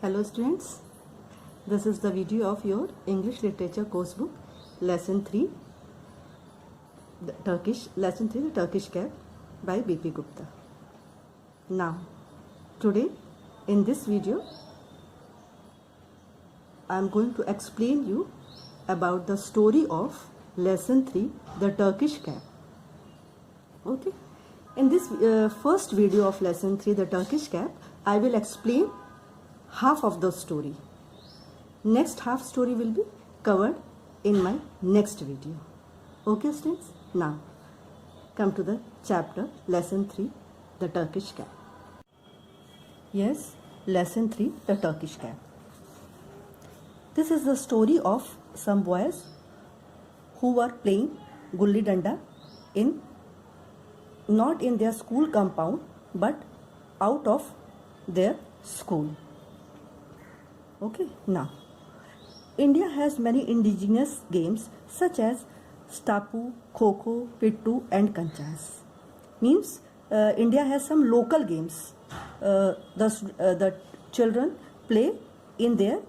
Hello students, this is the video of your English Literature course book Lesson 3, the Turkish Cap by B.P. Gupta. Now, today in this video, I am going to explain you about the story of Lesson 3, the Turkish Cap. Okay, in this first video of Lesson 3, the Turkish Cap, I will explain half of the story. Next half story will be covered in my next video. Okay students, now come to the chapter Lesson 3, the Turkish Cap. Yes, Lesson 3, the Turkish Cap. This is the story of some boys who were playing gulli danda not in their school compound but out of their school. Okay, now India has many indigenous games such as Stapu, Kho-Kho, Pittu and Kanchas. Means India has some local games the children play in their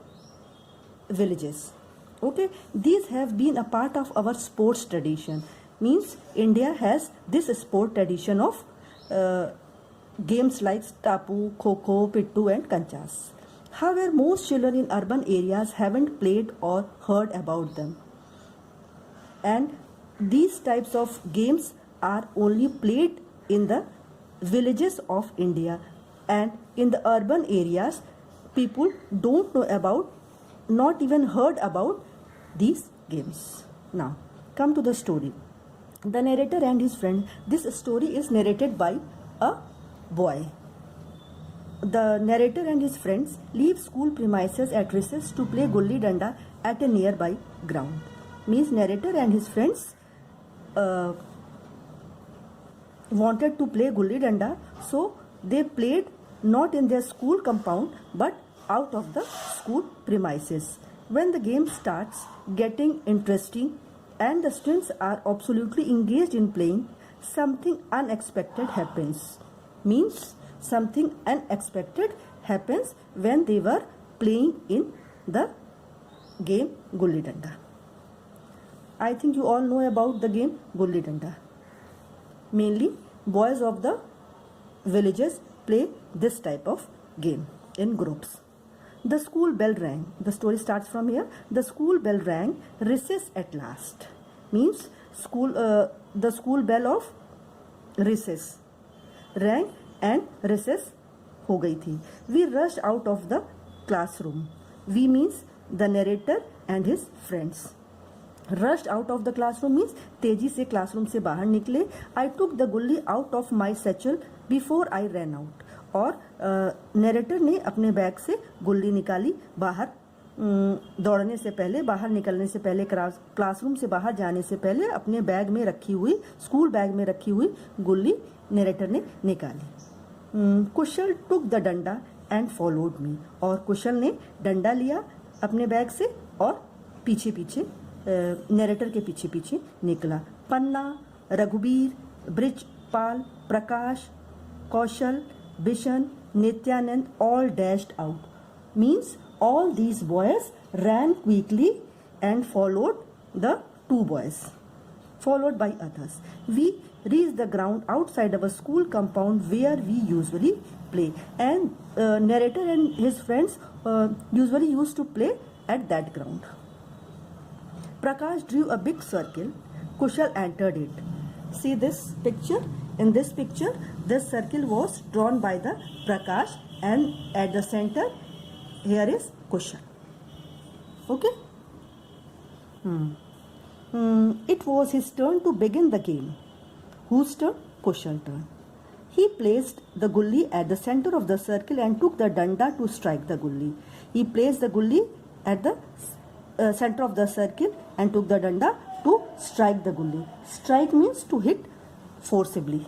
villages. Okay, these have been a part of our sports tradition. Means India has this sport tradition of games like Stapu, Kho-Kho, Pittu and Kanchas. However, most children in urban areas haven't played or heard about them. And these types of games are only played in the villages of India. And in the urban areas, people don't know about, not even heard about these games. Now, come to the story. The narrator and his friend. This story is narrated by a boy. The narrator and his friends leave school premises at recess to play gulli danda at a nearby ground. Means narrator and his friends wanted to play gulli danda, so they played not in their school compound but out of the school premises. When the game starts getting interesting and the students are absolutely engaged in playing, something unexpected happens. Means something unexpected happens when they were playing in the game gulli danda. I think you all know about the game gulli danda. Mainly boys of the villages play this type of game in groups. The school bell rang. The story starts from here. The school bell rang. Recess at last. Means the school bell of recess rang and recess हो गई थी. We rushed out of the classroom. We means the narrator and his friends. Rushed out of the classroom means तेजी से classroom से बाहर निकले. I took the gulli out of my satchel before I ran out. और narrator ने अपने bag से गुल्ली निकाली. बाहर दौड़ने से पहले, बाहर निकलने से पहले, क्लासरूम से बाहर जाने से पहले अपने बैग में रखी हुई, स्कूल बैग में रखी हुई गुल्ली नरेटर ने निकाली. कुशल टुक द डंडा एंड फॉलोड मी. और कुशल ने डंडा लिया अपने बैग से और पीछे पीछे नरेटर के पीछे पीछे निकला. पन्ना, रघुबीर, ब्रिजपाल, प्रकाश, कौशल, Bishan, Nityanand all dashed out. Means all these boys ran quickly and followed the two boys, followed by others. We reached the ground outside our school compound where we usually play. And narrator and his friends usually used to play at that ground. Prakash drew a big circle. Kushal entered it. See this picture? In this picture, this circle was drawn by the Prakash and at the center, here is Kushal. Okay? It was his turn to begin the game. Whose turn? Kushal's turn. He placed the gulli at the center of the circle and took the danda to strike the gulli. He placed the gulli at the center of the circle and took the danda to strike the gulli. Strike means to hit forcibly.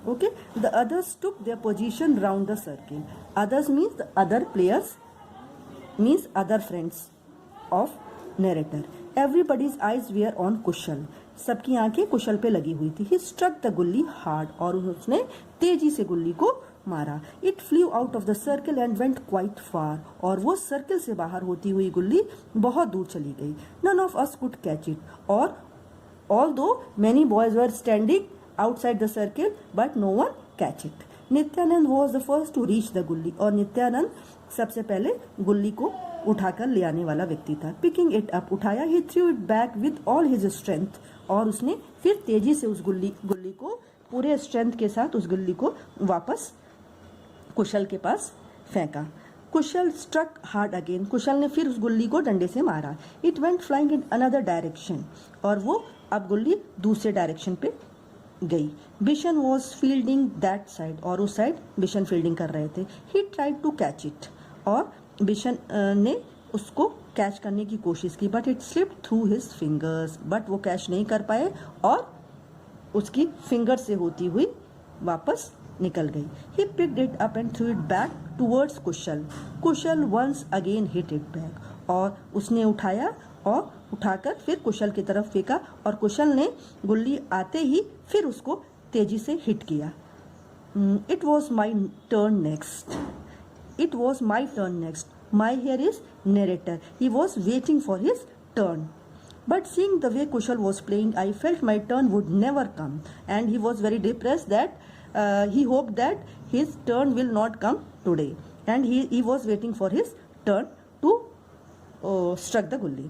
Okay, the others took their position round the circle. Others means the other players, means other friends of narrator. Everybody's eyes were on Kushal. सबकी आंखें कुशल पे लगी हुई थी. He struck the gulli hard. और उसने तेजी से गुल्ली को मारा। It flu out of the circle and went quite far, और वो सर्कल से बाहर होती हुई गुल्ली बहुत दूर चली गई। None of us could catch it, और although many boys were standing outside the circle but no one catch it. Nityanand was the first to reach the गुल्ली, और नित्यानंद सबसे पहले गुल्ली को उठाकर ले आने वाला व्यक्ति था। पिकिंग इट अप, उठाया, he threw it back with all his strength, और उसने फिर तेजी से उस गुल्ली को पूरे स्ट्रेंथ के साथ उस गुल्ली को वापस कुशल के पास फेंका। Kushal struck hard again, Kushal ने फिर उस गुल्ली को डंडे से मारा। It went flying in another direction, और वो अब गुल्ली दूसरे डायरेक्शन पे गई। Bishan was fielding that side, और उस साइड बिशन फील्डिंग कर रहे थे। He tried to catch it, और बिशन ने उसको कैच करने की कोशिश की, but it slipped through his fingers, but वो कैच नहीं कर पाए और उसकी फिंगर से होती हुई वापस निकल गई। He picked it up and threw it back towards Kushal. Kushal once again hit it back, और उसने उठाया और उठाकर फिर कुशल की तरफ फेंका, और कुशल ने गुल्ली आते ही फिर उसको तेजी से हिट किया। It was my turn next, it was my turn next, my here is narrator, he was waiting for his turn. But seeing the way Kushal was playing, I felt my turn would never come, and he was very depressed that he hoped that his turn will not come today, and he was waiting for his turn to struck the gully.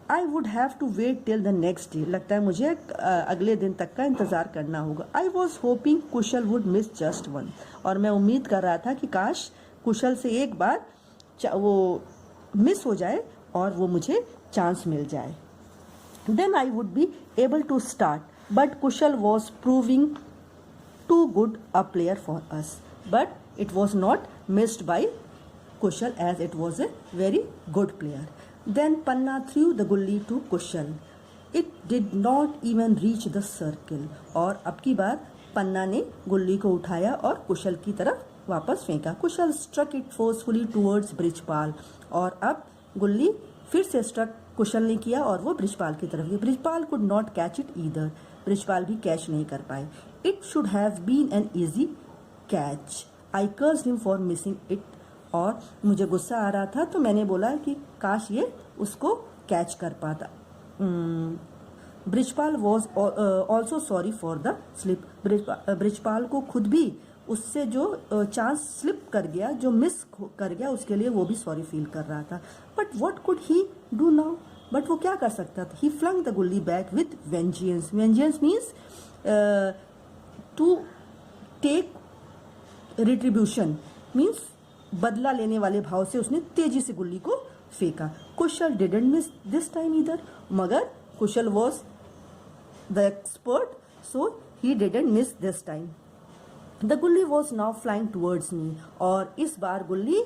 I would have to wait till the next day. लगता है मुझे अगले दिन तक का इंतज़ार करना होगा. I was hoping Kushal would miss just one, और मैं उम्मीद कर रहा था कि काश कुशल से एक बार वो मिस हो जाए और वो मुझे चांस मिल जाए. Then I would be able to start, but Kushal was proving too good a player for us. But it was not missed by Kushal, as it was a very good player. Then Panna threw the gully to Kushal. It did not even reach the circle. और अब की बार पन्ना ने गुल्ली को उठाया और कुशल की तरफ वापस फेंका. कुशल struck it forcefully towards Brijpal, और अब गुल्ली फिर से स्ट्रक कुशल ने किया और वो ब्रिजपाल की तरफ गई. Brijpal could not catch it either, Brijpal भी कैच नहीं कर पाए. It should have been an easy catch. I cursed him for missing it, और मुझे गुस्सा आ रहा था तो मैंने बोला कि काश ये उसको कैच कर पाता. Brijpal was also sorry for the slip. Brijpal को खुद भी उससे जो चांस स्लिप कर गया, जो मिस कर गया, उसके लिए वो भी सॉरी फील कर रहा था. But what could he do now? But वो क्या कर सकता था? He flung the gulli back with vengeance. Vengeance means to take retribution, means बदला लेने वाले भाव से उसने तेजी से गुल्ली को फेंका. Kushal didn't miss this time either, मगर Kushal was the expert, so he didn't miss this time. The gulli was now flying towards me, और इस बार गुल्ली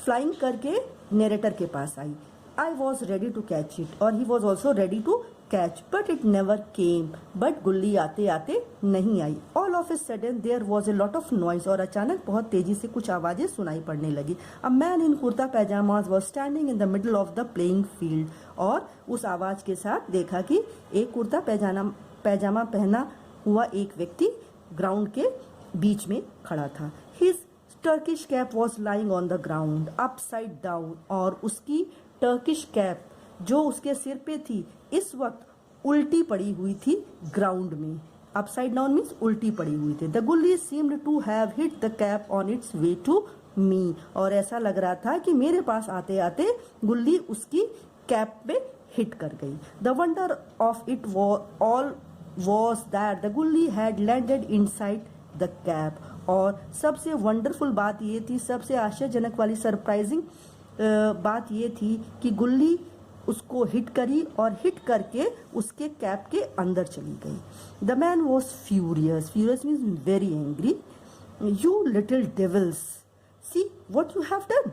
फ्लाइंग करके नरेटर के पास आई. I was ready to catch it, और he was also ready to catch, but it never came. But गुल्ली आते आते नहीं आई. All of a sudden there was a lot of noise, और अचानक बहुत तेजी से कुछ आवाजें सुनाई पड़ने लगी. A man in kurta pyjamas was standing in the middle of the playing field, और उस आवाज के साथ देखा कि एक कुर्ता पैजामा पहना हुआ एक व्यक्ति ग्राउंड के बीच में खड़ा था. His Turkish cap was lying on the ground upside down, और उसकी टर्किश कैप जो उसके सिर पे थी इस वक्त उल्टी पड़ी हुई थी ग्राउंड में. अपसाइड डाउन मीन्स उल्टी पड़ी हुई थी. The gulli seemed to have hit the cap on its way to me, और ऐसा लग रहा था कि मेरे पास आते आते गुल्ली उसकी कैप पे हिट कर गई. The wonder of it all was that the gulli had landed inside the cap, और सबसे वंडरफुल बात ये थी, सबसे आश्चर्यजनक वाली सरप्राइजिंग बात ये थी कि गुल्ली उसको हिट करी और हिट करके उसके कैप के अंदर चली गई. The man was furious. Furious means very angry. You little devils, see what you have done.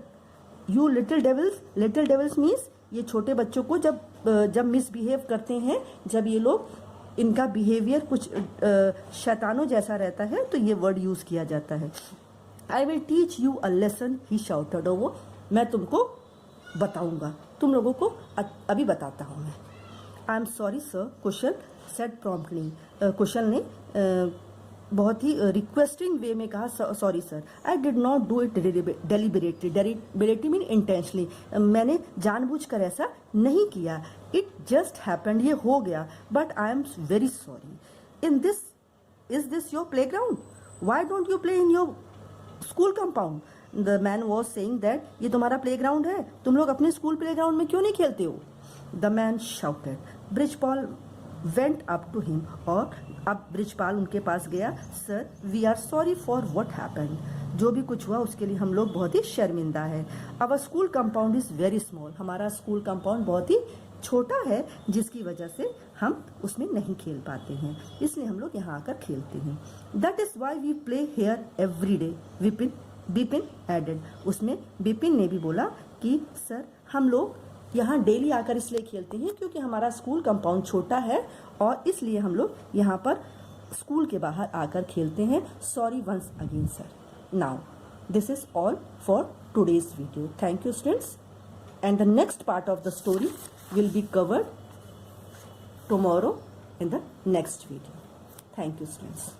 You little devils. Little devils means ये छोटे बच्चों को जब मिसबिहेव करते हैं, जब ये लोग इनका बिहेवियर कुछ शैतानों जैसा रहता है, तो ये वर्ड यूज किया जाता है. I will teach you a lesson, he shouted. वो मैं तुमको बताऊंगा, तुम लोगों को अभी बताता हूँ मैं. I am sorry sir, Kushal said promptly. Kushal ने बहुत ही रिक्वेस्टिंग वे में कहा, sorry sir, I did not do it deliberately. Deliberately mean intentionally, मैंने जानबूझकर ऐसा नहीं किया, इट जस्ट हैपेंड, ये हो गया, but I am very sorry. In this, is this your play ground? Why don't you play in your school compound? The man was saying that ये तुम्हारा प्ले ग्राउंड है, तुम लोग अपने स्कूल प्ले ग्राउंड में क्यों नहीं खेलते हो? The man shouted. Brijpal went up to him, और अब ब्रिजपाल उनके पास गया। Sir, we are sorry for what happened, जो भी कुछ हुआ उसके लिए हम लोग बहुत ही शर्मिंदा है। अवर school compound is very small, हमारा स्कूल कंपाउंड बहुत ही छोटा है, जिसकी वजह से हम उसमें नहीं खेल पाते हैं, इसलिए हम लोग यहाँ आकर खेलते हैं। That is why we play here every day, Bipin added. उसमें बिपिन ने भी बोला कि सर, हम लोग यहाँ डेली आकर इसलिए खेलते हैं क्योंकि हमारा स्कूल कंपाउंड छोटा है, और इसलिए हम लोग यहाँ पर स्कूल के बाहर आकर खेलते हैं। Sorry once again sir. Now this is all for today's video. Thank you students, and the next part of the story will be covered tomorrow in the next video. Thank you students.